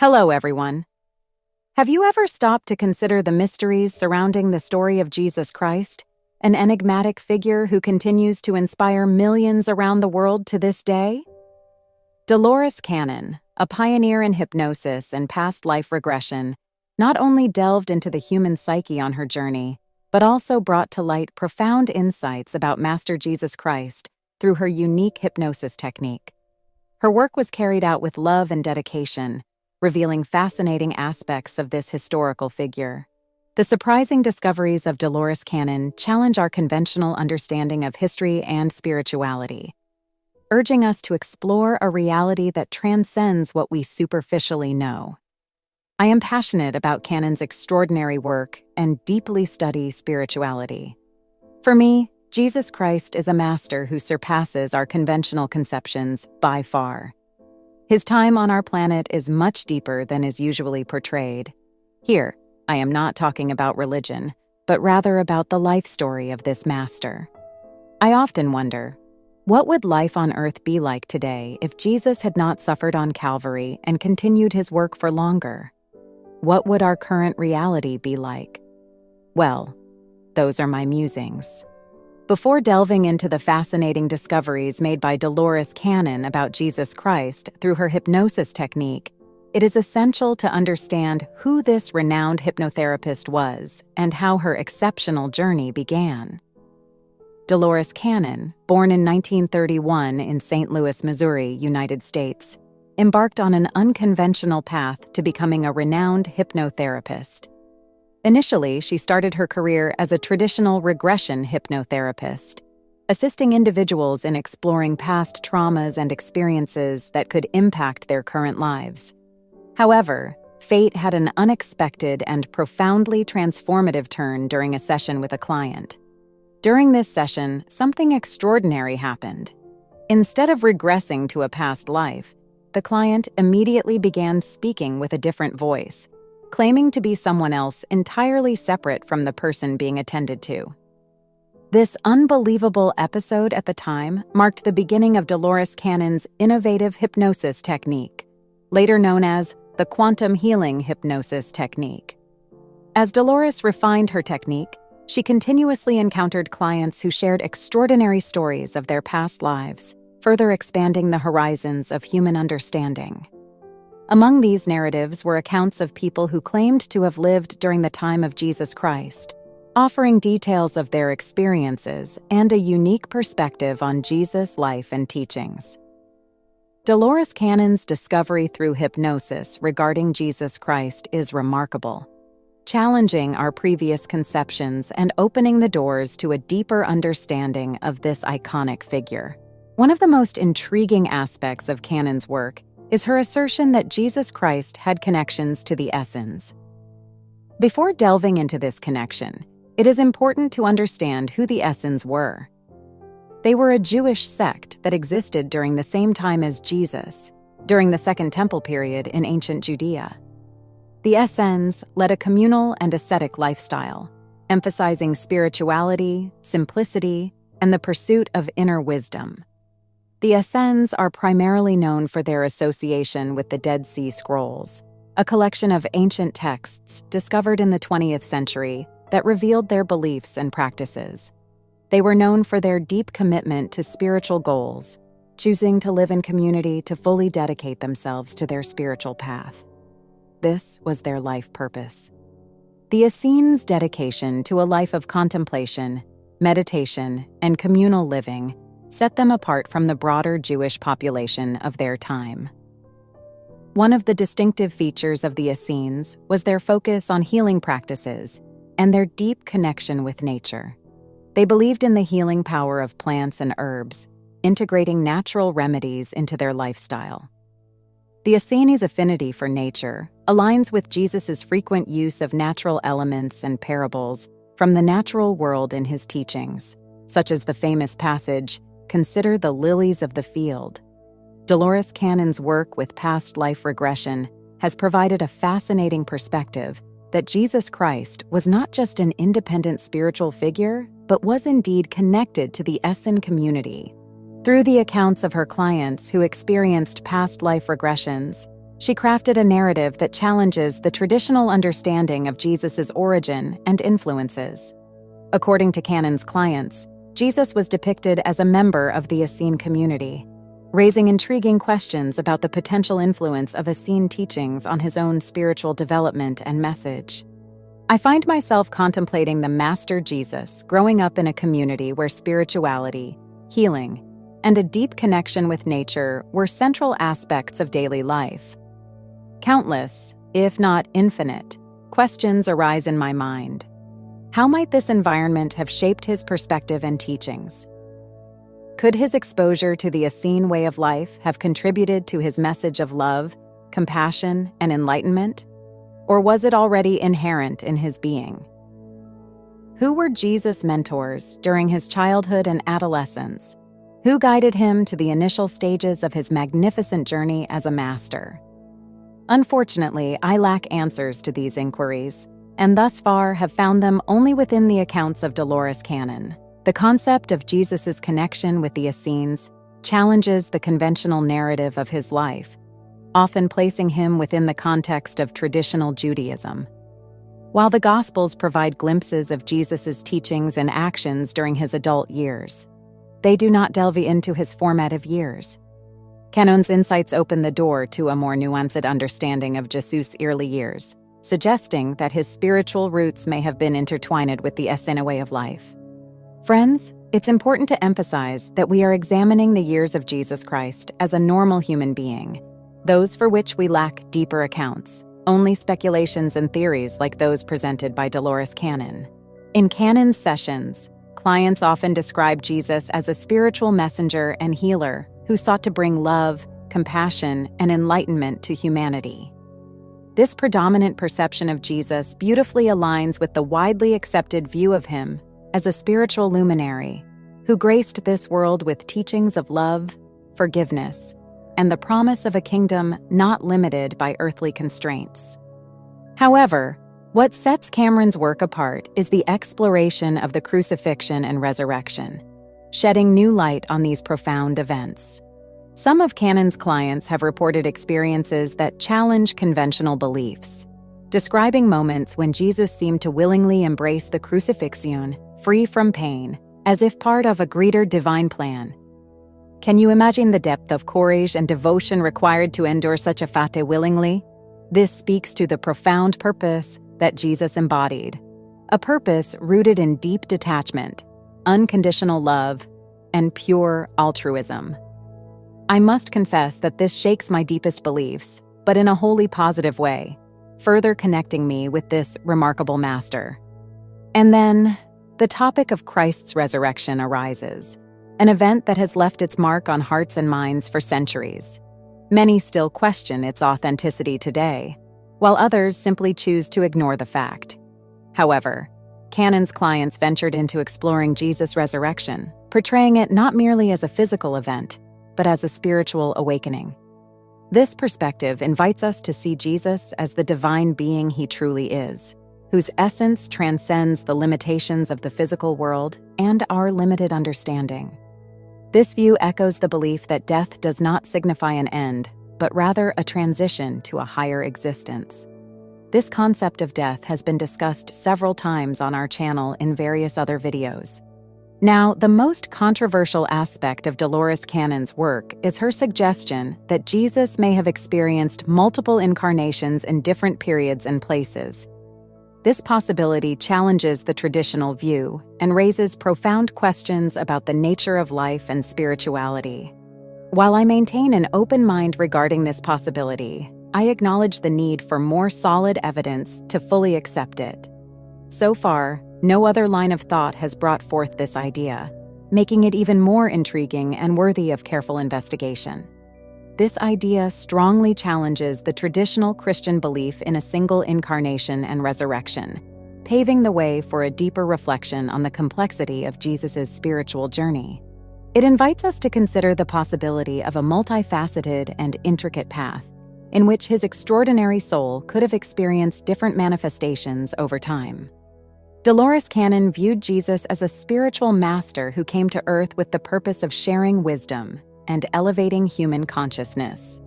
Hello, everyone. Have you ever stopped to consider the mysteries surrounding the story of Jesus Christ, an enigmatic figure who continues to inspire millions around the world to this day? Dolores Cannon, a pioneer in hypnosis and past life regression, not only delved into the human psyche on her journey, but also brought to light profound insights about Master Jesus Christ through her unique hypnosis technique. Her work was carried out with love and dedication, revealing fascinating aspects of this historical figure. The surprising discoveries of Dolores Cannon challenge our conventional understanding of history and spirituality, urging us to explore a reality that transcends what we superficially know. I am passionate about Cannon's extraordinary work and deeply study spirituality. For me, Jesus Christ is a master who surpasses our conventional conceptions by far. His time on our planet is much deeper than is usually portrayed. Here, I am not talking about religion, but rather about the life story of this master. I often wonder, what would life on Earth be like today if Jesus had not suffered on Calvary and continued his work for longer? What would our current reality be like? Well, those are my musings. Before delving into the fascinating discoveries made by Dolores Cannon about Jesus Christ through her hypnosis technique, it is essential to understand who this renowned hypnotherapist was and how her exceptional journey began. Dolores Cannon, born in 1931 in St. Louis, Missouri, United States, embarked on an unconventional path to becoming a renowned hypnotherapist. Initially, she started her career as a traditional regression hypnotherapist, assisting individuals in exploring past traumas and experiences that could impact their current lives. However, fate had an unexpected and profoundly transformative turn during a session with a client. During this session, something extraordinary happened. Instead of regressing to a past life, the client immediately began speaking with a different voice, claiming to be someone else entirely separate from the person being attended to. This unbelievable episode at the time marked the beginning of Dolores Cannon's innovative hypnosis technique, later known as the Quantum Healing Hypnosis Technique. As Dolores refined her technique, she continuously encountered clients who shared extraordinary stories of their past lives, further expanding the horizons of human understanding. Among these narratives were accounts of people who claimed to have lived during the time of Jesus Christ, offering details of their experiences and a unique perspective on Jesus' life and teachings. Dolores Cannon's discovery through hypnosis regarding Jesus Christ is remarkable, challenging our previous conceptions and opening the doors to a deeper understanding of this iconic figure. One of the most intriguing aspects of Cannon's work is her assertion that Jesus Christ had connections to the Essenes. Before delving into this connection, it is important to understand who the Essenes were. They were a Jewish sect that existed during the same time as Jesus, during the Second Temple period in ancient Judea. The Essenes led a communal and ascetic lifestyle, emphasizing spirituality, simplicity, and the pursuit of inner wisdom. The Essenes are primarily known for their association with the Dead Sea Scrolls, a collection of ancient texts discovered in the 20th century that revealed their beliefs and practices. They were known for their deep commitment to spiritual goals, choosing to live in community to fully dedicate themselves to their spiritual path. This was their life purpose. The Essenes' dedication to a life of contemplation, meditation, and communal living set them apart from the broader Jewish population of their time. One of the distinctive features of the Essenes was their focus on healing practices and their deep connection with nature. They believed in the healing power of plants and herbs, integrating natural remedies into their lifestyle. The Essenes' affinity for nature aligns with Jesus' frequent use of natural elements and parables from the natural world in his teachings, such as the famous passage, "Consider the lilies of the field." Dolores Cannon's work with past life regression has provided a fascinating perspective that Jesus Christ was not just an independent spiritual figure, but was indeed connected to the Essene community. Through the accounts of her clients who experienced past life regressions, She crafted a narrative that challenges the traditional understanding of Jesus' origin and influences. According to Cannon's clients, Jesus was depicted as a member of the Essene community, raising intriguing questions about the potential influence of Essene teachings on his own spiritual development and message. I find myself contemplating the Master Jesus growing up in a community where spirituality, healing, and a deep connection with nature were central aspects of daily life. Countless, if not infinite, questions arise in my mind. How might this environment have shaped his perspective and teachings? Could his exposure to the Essene way of life have contributed to his message of love, compassion, and enlightenment? Or was it already inherent in his being? Who were Jesus' mentors during his childhood and adolescence? Who guided him to the initial stages of his magnificent journey as a master? Unfortunately, I lack answers to these inquiries, and thus far have found them only within the accounts of Dolores Cannon. The concept of Jesus' connection with the Essenes challenges the conventional narrative of his life, often placing him within the context of traditional Judaism. While the Gospels provide glimpses of Jesus' teachings and actions during his adult years, they do not delve into his formative years. Cannon's insights open the door to a more nuanced understanding of Jesus' early years, suggesting that his spiritual roots may have been intertwined with the Essene way of life. Friends, it's important to emphasize that we are examining the years of Jesus Christ as a normal human being, those for which we lack deeper accounts, only speculations and theories like those presented by Dolores Cannon. In Cannon's sessions, clients often describe Jesus as a spiritual messenger and healer who sought to bring love, compassion, and enlightenment to humanity. This predominant perception of Jesus beautifully aligns with the widely accepted view of him as a spiritual luminary who graced this world with teachings of love, forgiveness, and the promise of a kingdom not limited by earthly constraints. However, what sets Cameron's work apart is the exploration of the crucifixion and resurrection, shedding new light on these profound events. Some of Cannon's clients have reported experiences that challenge conventional beliefs, describing moments when Jesus seemed to willingly embrace the crucifixion, free from pain, as if part of a greater divine plan. Can you imagine the depth of courage and devotion required to endure such a fate willingly? This speaks to the profound purpose that Jesus embodied, a purpose rooted in deep detachment, unconditional love, and pure altruism. I must confess that this shakes my deepest beliefs, but in a wholly positive way, further connecting me with this remarkable master. And then, the topic of Christ's resurrection arises, an event that has left its mark on hearts and minds for centuries. Many still question its authenticity today, while others simply choose to ignore the fact. However, Cannon's clients ventured into exploring Jesus' resurrection, portraying it not merely as a physical event, but as a spiritual awakening. This perspective invites us to see Jesus as the divine being he truly is, whose essence transcends the limitations of the physical world and our limited understanding. This view echoes the belief that death does not signify an end, but rather a transition to a higher existence. This concept of death has been discussed several times on our channel in various other videos. Now, the most controversial aspect of Dolores Cannon's work is her suggestion that Jesus may have experienced multiple incarnations in different periods and places. This possibility challenges the traditional view and raises profound questions about the nature of life and spirituality. While I maintain an open mind regarding this possibility, I acknowledge the need for more solid evidence to fully accept it. So far, no other line of thought has brought forth this idea, making it even more intriguing and worthy of careful investigation. This idea strongly challenges the traditional Christian belief in a single incarnation and resurrection, paving the way for a deeper reflection on the complexity of Jesus' spiritual journey. It invites us to consider the possibility of a multifaceted and intricate path, in which his extraordinary soul could have experienced different manifestations over time. Dolores Cannon viewed Jesus as a spiritual master who came to earth with the purpose of sharing wisdom and elevating human consciousness.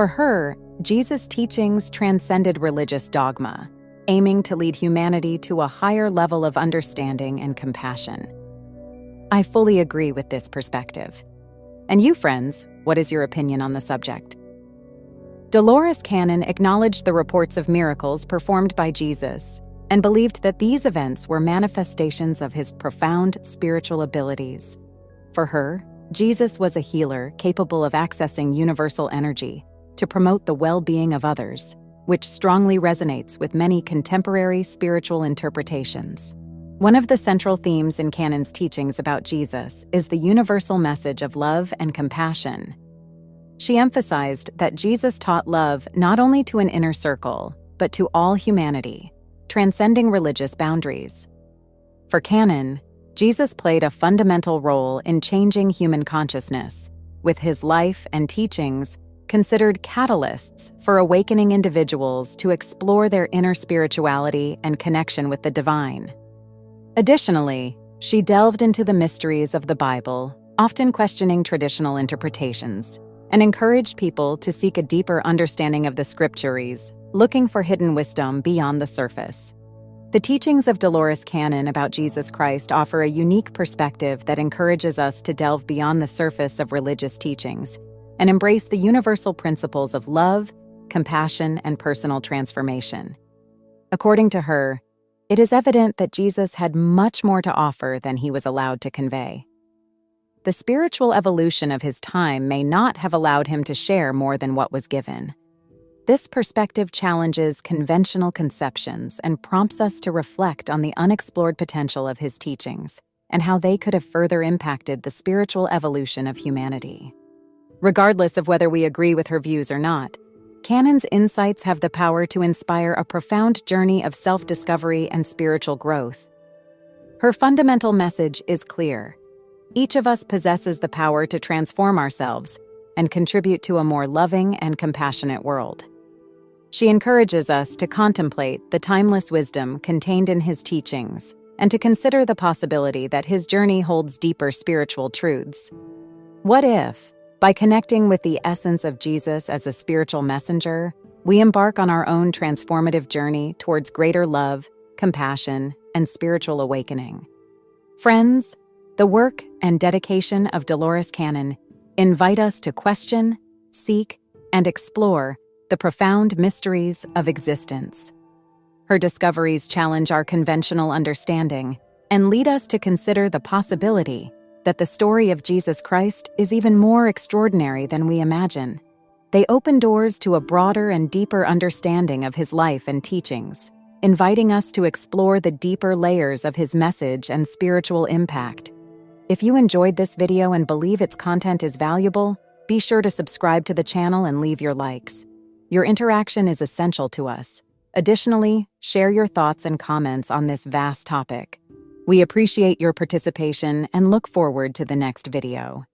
For her, Jesus' teachings transcended religious dogma, aiming to lead humanity to a higher level of understanding and compassion. I fully agree with this perspective. And you, friends, what is your opinion on the subject? Dolores Cannon acknowledged the reports of miracles performed by Jesus and believed that these events were manifestations of his profound spiritual abilities. For her, Jesus was a healer capable of accessing universal energy to promote the well-being of others, which strongly resonates with many contemporary spiritual interpretations. One of the central themes in Cannon's teachings about Jesus is the universal message of love and compassion. She emphasized that Jesus taught love not only to an inner circle, but to all humanity, transcending religious boundaries. For Cannon, Jesus played a fundamental role in changing human consciousness, with his life and teachings considered catalysts for awakening individuals to explore their inner spirituality and connection with the divine. Additionally, she delved into the mysteries of the Bible, often questioning traditional interpretations, and encouraged people to seek a deeper understanding of the scriptures, looking for hidden wisdom beyond the surface. The teachings of Dolores Cannon about Jesus Christ offer a unique perspective that encourages us to delve beyond the surface of religious teachings and embrace the universal principles of love, compassion, and personal transformation. According to her, it is evident that Jesus had much more to offer than he was allowed to convey. The spiritual evolution of his time may not have allowed him to share more than what was given. This perspective challenges conventional conceptions and prompts us to reflect on the unexplored potential of his teachings and how they could have further impacted the spiritual evolution of humanity. Regardless of whether we agree with her views or not, Cannon's insights have the power to inspire a profound journey of self-discovery and spiritual growth. Her fundamental message is clear. Each of us possesses the power to transform ourselves and contribute to a more loving and compassionate world. She encourages us to contemplate the timeless wisdom contained in his teachings and to consider the possibility that his journey holds deeper spiritual truths. What if, by connecting with the essence of Jesus as a spiritual messenger, we embark on our own transformative journey towards greater love, compassion, and spiritual awakening? Friends, the work and dedication of Dolores Cannon invite us to question, seek, and explore the profound mysteries of existence. Her discoveries challenge our conventional understanding and lead us to consider the possibility that the story of Jesus Christ is even more extraordinary than we imagine. They open doors to a broader and deeper understanding of his life and teachings, inviting us to explore the deeper layers of his message and spiritual impact. If you enjoyed this video and believe its content is valuable, be sure to subscribe to the channel and leave your likes. Your interaction is essential to us. Additionally, share your thoughts and comments on this vast topic. We appreciate your participation and look forward to the next video.